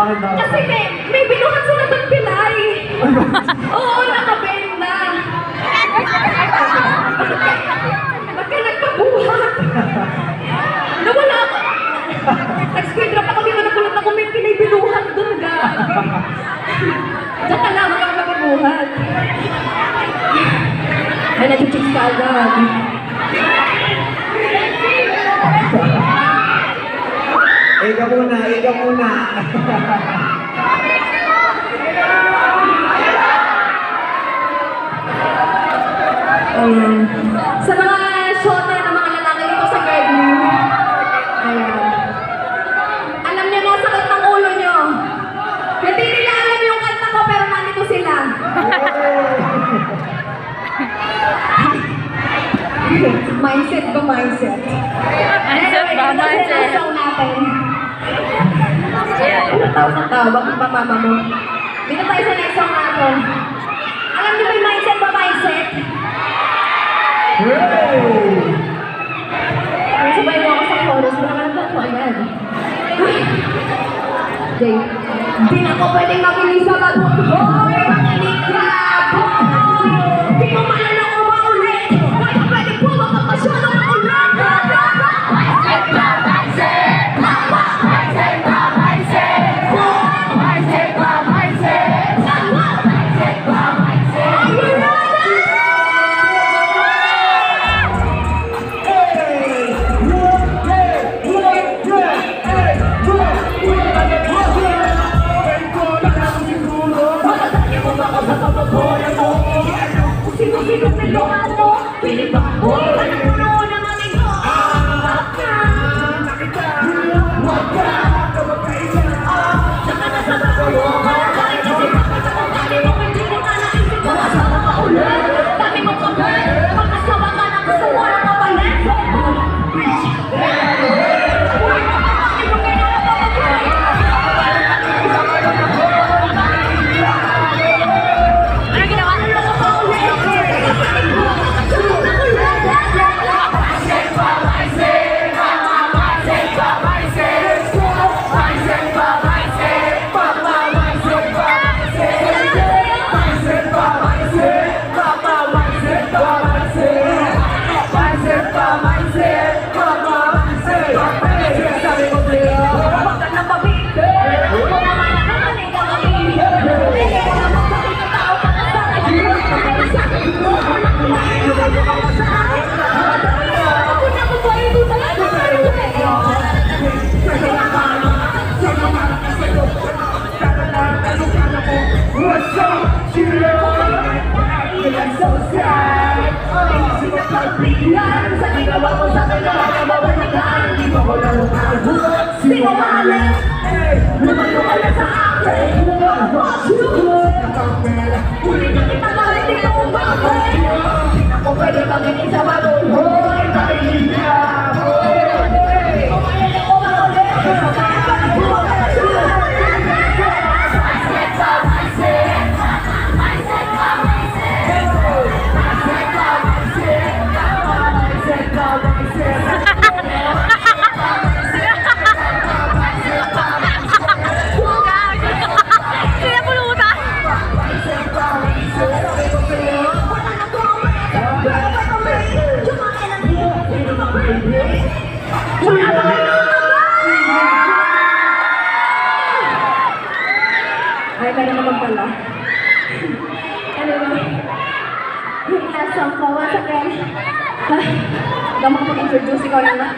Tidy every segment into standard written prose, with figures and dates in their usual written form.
Kasi may binuhat sila doon Pilay. Oo, nakabenda. Ba't ka nagkabuhat? Nawala ako. Nag-speed rap ako dito, nagulat ako may pinibinuhat doon ga. Diyan ka lang, wala ka mabuhat. Ay, nag-chicks ka agad. Ika muna, ika muna. Sa mga shota ng mga lalaki dito sa Gardner, alam niyo na sakit ng ulo niyo. Hindi nila alam yung kanta ko pero nandito sila. Mindset ba mindset? Mindset ba mindset? Bakit ba mama mo? Dito tayo sa next song natin. Alam niyo ba yung mindset ba mindset? Sabay mo ako sa chorus, wala ka lang ako agad. Jay, di na ko pwedeng makinig sa bago. Hoy, makinig ka! Di mo malala ko maulit. Kaya pwede po makapasyalan ng ulit. Mindset ba mindset? Mindset ba mindset? Mindset ba mindset? Mindset ba mindset? Sino-sino niluhan mo? Pinipang mo? Alam mo noon ang aming mo? Wag ka! Wag ka! Saka na sa bakulungan. Kahit hindi ka pa sa kumali mo, hindi ko ka naisip mo. Asawa ka ulit. Dami mo kapal. Magkasawa ka na gusto mo lang kapalit. pala. Anyway, nasa ka once again. Ay, gamang mag-introduce ikaw na na.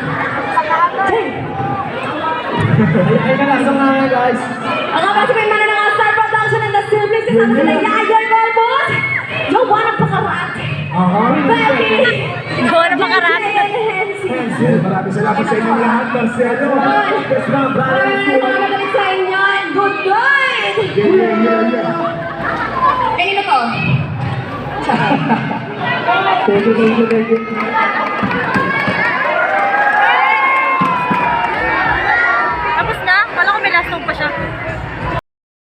Ay ka na, so nga nga guys. Ang nga kasi may mananang Star Production and the Siblings kasama sila Yayan Golbos, Joanna Pacarat, Becky, Gawa na pakarami. Maraming salamat sa inyong lahat. Marcelo, Best Ma'am, ay, magaling sa inyo, and good night! Kanino to? Thank you.